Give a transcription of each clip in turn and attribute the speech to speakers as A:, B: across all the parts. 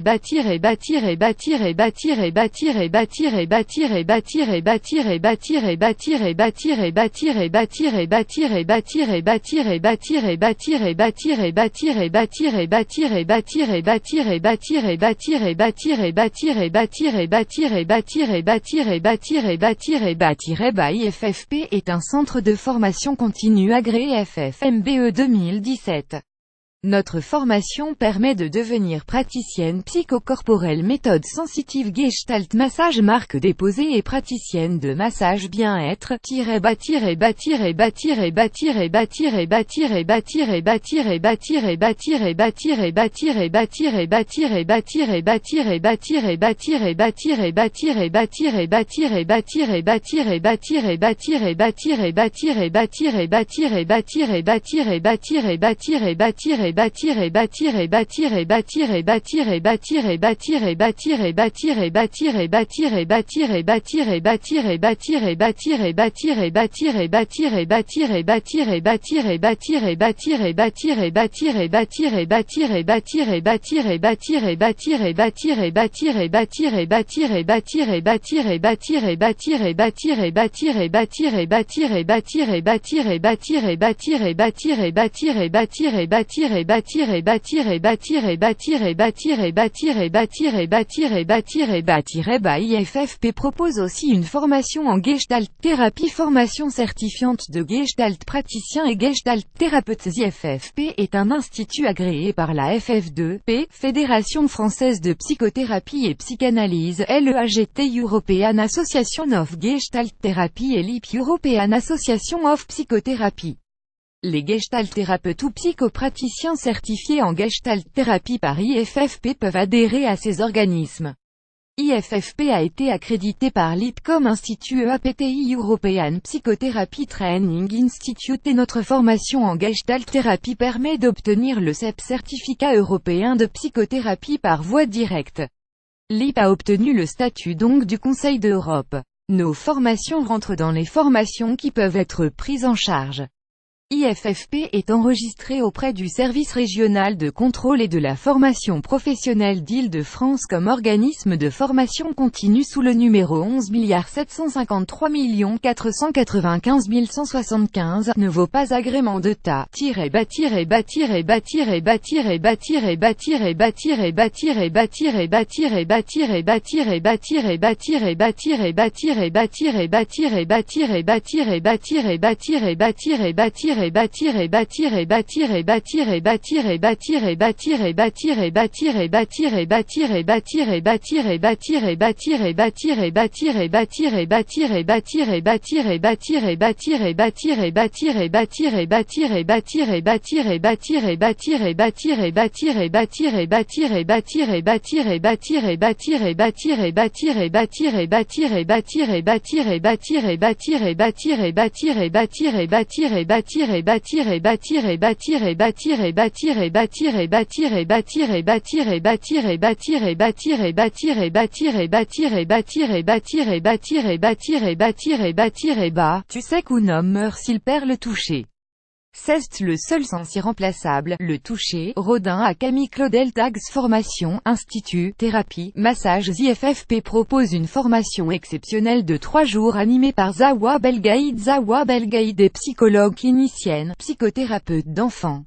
A: bas IFFP est un centre de formation continue agréé FFMBE 2017. Notre formation permet de devenir praticienne psychocorporelle méthode sensitive Gestalt massage marque déposée et praticienne de massage bien-être IFFP propose aussi une formation en Gestalt thérapie, formation certifiante de Gestalt praticien et Gestalt thérapeute. IFFP est un institut agréé par la FF2P, Fédération française de psychothérapie et psychanalyse, l'EAGT European Association of Gestalt Therapy et l'IP European Association of Psychotherapy. Les Gestalt thérapeutes ou psychopraticiens certifiés en Gestalt thérapie par IFFP peuvent adhérer à ces organismes. IFFP a été accrédité par l'IP comme Institut EAPTI European Psychotherapy Training Institute et notre formation en Gestalt thérapie permet d'obtenir le CEP certificat européen de psychothérapie par voie directe. L'IP a obtenu le statut donc du Conseil d'Europe. Nos formations rentrent dans les formations qui peuvent être prises en charge. IFFP est enregistré auprès du service régional de contrôle et de la formation professionnelle d'Île-de-France comme organisme de formation continue sous le numéro 11 753 495 175, ne vaut pas agrément de tas Tu sais qu'un homme meurt s'il perd le toucher. C'est le seul sens irremplaçable, le toucher. Rodin à Camille Claudel Tags Formation, Institut, Thérapie, Massage. IFFP propose une formation exceptionnelle de 3 jours animée par Zawa Belgaïd. Zawa Belgaïd est psychologue clinicienne, psychothérapeute d'enfants.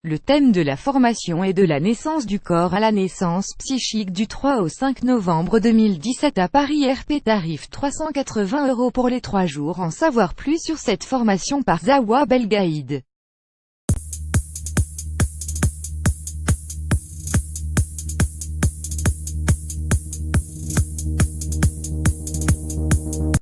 A: Le thème de la formation est de la naissance du corps à la naissance psychique du 3 au 5 novembre 2017 à Paris. RP tarif 380 € pour les 3 jours. En savoir plus sur cette formation par Zawa Belgaïd.